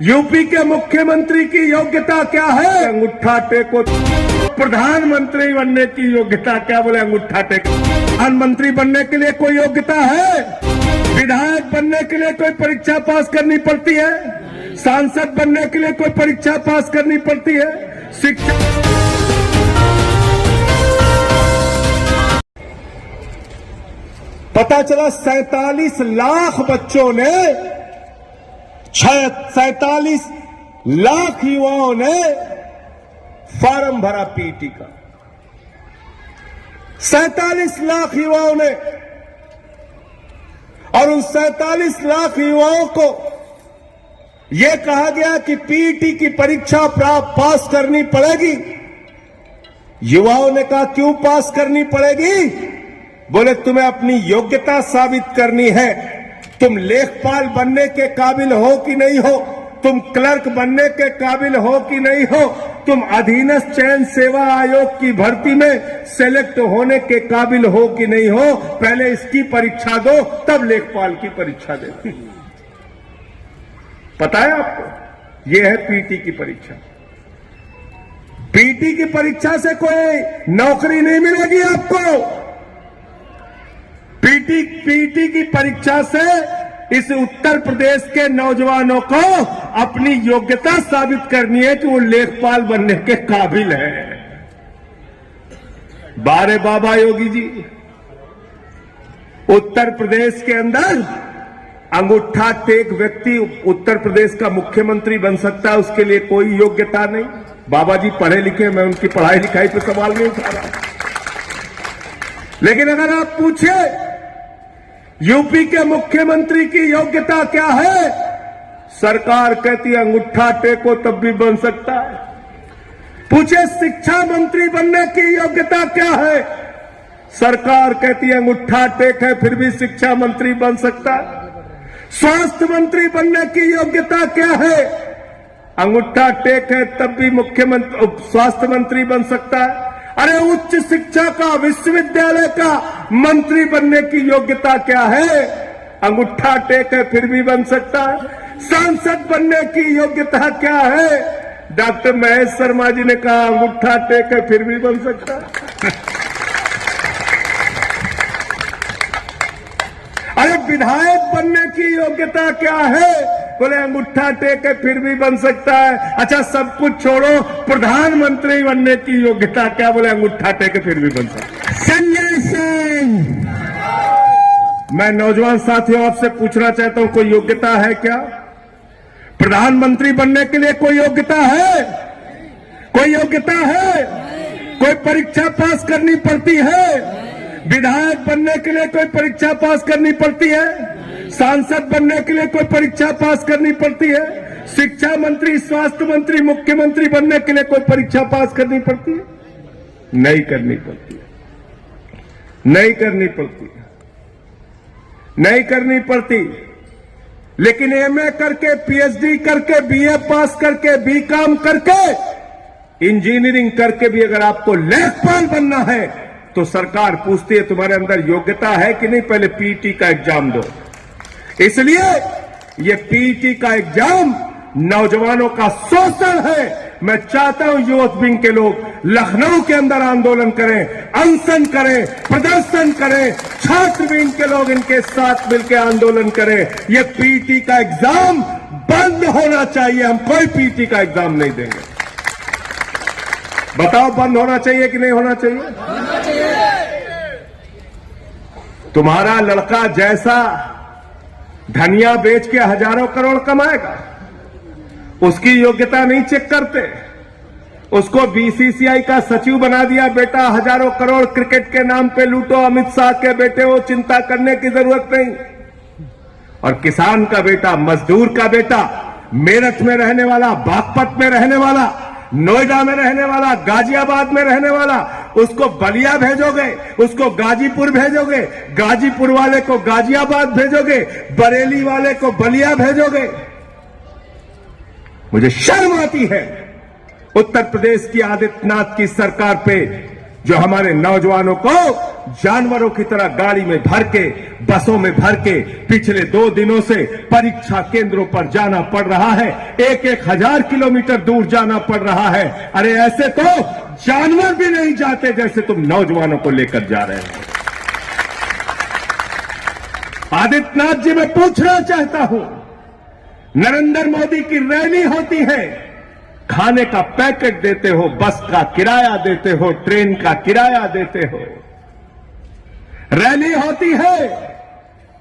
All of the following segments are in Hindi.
यूपी के मुख्यमंत्री की योग्यता क्या है? अंगूठा टेको। प्रधानमंत्री बनने की योग्यता क्या? बोले अंगूठा टेको। प्रधानमंत्री बनने के लिए कोई योग्यता है? विधायक बनने के लिए कोई परीक्षा पास करनी पड़ती है? सांसद बनने के लिए कोई परीक्षा पास करनी पड़ती है? शिक्षा पता चला 47 लाख बच्चों ने 47 लाख युवाओं ने फॉर्म भरा पीटी का। 47 लाख युवाओं ने, और उन 47 लाख युवाओं को यह कहा गया कि पीटी की परीक्षा पास करनी पड़ेगी। युवाओं ने कहा क्यों पास करनी पड़ेगी? बोले तुम्हें अपनी योग्यता साबित करनी है। तुम लेखपाल बनने के काबिल हो कि नहीं हो? तुम क्लर्क बनने के काबिल हो कि नहीं हो? तुम अधीनस्थ चयन सेवा आयोग की भर्ती में सेलेक्ट होने के काबिल हो कि नहीं हो? पहले इसकी परीक्षा दो, तब लेखपाल की परीक्षा दे। पता है आपको? यह है पीटी की परीक्षा। पीटी की परीक्षा से कोई नौकरी नहीं मिलेगी आपको। पीटी की परीक्षा से इस उत्तर प्रदेश के नौजवानों को अपनी योग्यता साबित करनी है कि वो लेखपाल बनने के काबिल है। बारे बाबा योगी जी, उत्तर प्रदेश के अंदर अंगूठा टेक व्यक्ति उत्तर प्रदेश का मुख्यमंत्री बन सकता है, उसके लिए कोई योग्यता नहीं। बाबा जी पढ़े लिखे, मैं उनकी पढ़ाई लिखाई पे सवाल नहीं उठा रहा, लेकिन अगर आप पूछे यूपी के मुख्यमंत्री की योग्यता क्या है, सरकार कहती है अंगूठा टेको तब भी बन सकता है। पूछे शिक्षा मंत्री बनने की योग्यता क्या है, सरकार कहती है अंगूठा टेक है फिर भी शिक्षा मंत्री बन सकता है। स्वास्थ्य मंत्री बनने की योग्यता क्या है, अंगूठा टेक है तब भी मुख्यमंत्री स्वास्थ्य मंत्री बन सकता है। अरे उच्च शिक्षा का, विश्वविद्यालय का मंत्री बनने की योग्यता क्या है, अंगूठा टेक है फिर भी बन सकता है। सांसद बनने की योग्यता क्या है, डॉक्टर महेश शर्मा जी ने कहा अंगूठा टेक है फिर भी बन सकता है। अरे विधायक बनने की योग्यता क्या है, बोले अंगूठा टेक है फिर भी बन सकता है। अच्छा सब कुछ छोड़ो, प्रधानमंत्री बनने की योग्यता क्या, बोले अंगूठा टेक है फिर भी बन सकता है। संजय सिंह, मैं नौजवान साथियों आपसे पूछना चाहता हूं, कोई योग्यता है क्या? प्रधानमंत्री बनने के लिए कोई योग्यता है? कोई योग्यता है? कोई परीक्षा पास करनी पड़ती है? विधायक बनने के लिए कोई परीक्षा पास करनी पड़ती है? सांसद बनने के लिए कोई परीक्षा पास करनी पड़ती है? शिक्षा मंत्री, स्वास्थ्य मंत्री, मुख्यमंत्री बनने के लिए कोई परीक्षा पास करनी पड़ती है? नहीं करनी पड़ती है, नहीं करनी पड़ती है, नहीं करनी पड़ती। लेकिन एमए करके, पीएचडी करके, बीए पास करके, बीकॉम करके, इंजीनियरिंग करके भी अगर आपको लेखपाल बनना है तो सरकार पूछती है तुम्हारे अंदर योग्यता है कि नहीं, पहले पीटी का एग्जाम दो। इसलिए ये पीटी का एग्जाम नौजवानों का शोषण है। मैं चाहता हूं यूथ विंग के लोग लखनऊ के अंदर आंदोलन करें, अनशन करें, प्रदर्शन करें, छात्र विंग के लोग इनके साथ मिलकर आंदोलन करें। ये पीटी का एग्जाम बंद होना चाहिए। हम कोई पीटी का एग्जाम नहीं देंगे। बताओ बंद होना चाहिए कि नहीं होना चाहिए? होना चाहिए। तुम्हारा लड़का जैसा धनिया बेच के हजारों करोड़ कमाएगा, उसकी योग्यता नहीं चेक करते। उसको बीसीसीआई का सचिव बना दिया, बेटा हजारों करोड़ क्रिकेट के नाम पे लूटो, अमित शाह के बेटे हो, चिंता करने की जरूरत नहीं। और किसान का बेटा, मजदूर का बेटा, मेरठ में रहने वाला, बागपत में रहने वाला, नोएडा में रहने वाला, गाजियाबाद में रहने वाला, उसको बलिया भेजोगे, उसको गाजीपुर भेजोगे, गाजीपुर वाले को गाजियाबाद भेजोगे, बरेली वाले को बलिया भेजोगे। मुझे शर्म आती है उत्तर प्रदेश की आदित्यनाथ की सरकार पे, जो हमारे नौजवानों को जानवरों की तरह गाड़ी में भर के, बसों में भर के पिछले 2 दिनों से परीक्षा केंद्रों पर जाना पड़ रहा है। 1-1 हजार किलोमीटर दूर जाना पड़ रहा है। अरे ऐसे तो जानवर भी नहीं जाते जैसे तुम नौजवानों को लेकर जा रहे हो। आदित्यनाथ जी, मैं पूछना चाहता हूं, नरेंद्र मोदी की रैली होती है, खाने का पैकेट देते हो, बस का किराया देते हो, ट्रेन का किराया देते हो, रैली होती है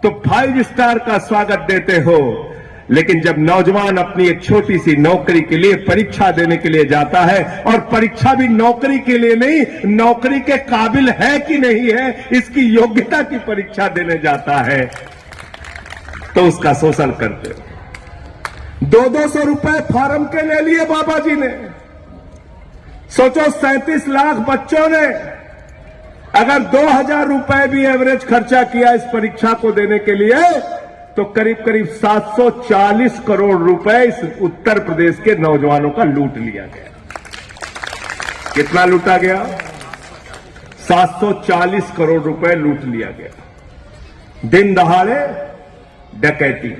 तो 5 स्टार का स्वागत देते हो, लेकिन जब नौजवान अपनी एक छोटी सी नौकरी के लिए परीक्षा देने के लिए जाता है, और परीक्षा भी नौकरी के लिए नहीं, नौकरी के काबिल है कि नहीं है इसकी योग्यता की परीक्षा देने जाता है, तो उसका शोषण करते हो। 200 रुपए फॉर्म के ले लिए बाबा जी ने। सोचो 37 लाख बच्चों ने अगर 2000 रुपए भी एवरेज खर्चा किया इस परीक्षा को देने के लिए, तो करीब करीब 740 करोड़ रुपए इस उत्तर प्रदेश के नौजवानों का लूट लिया गया। कितना लूटा गया? 740 करोड़ रुपए लूट लिया गया। दिन दहाड़े डकैती।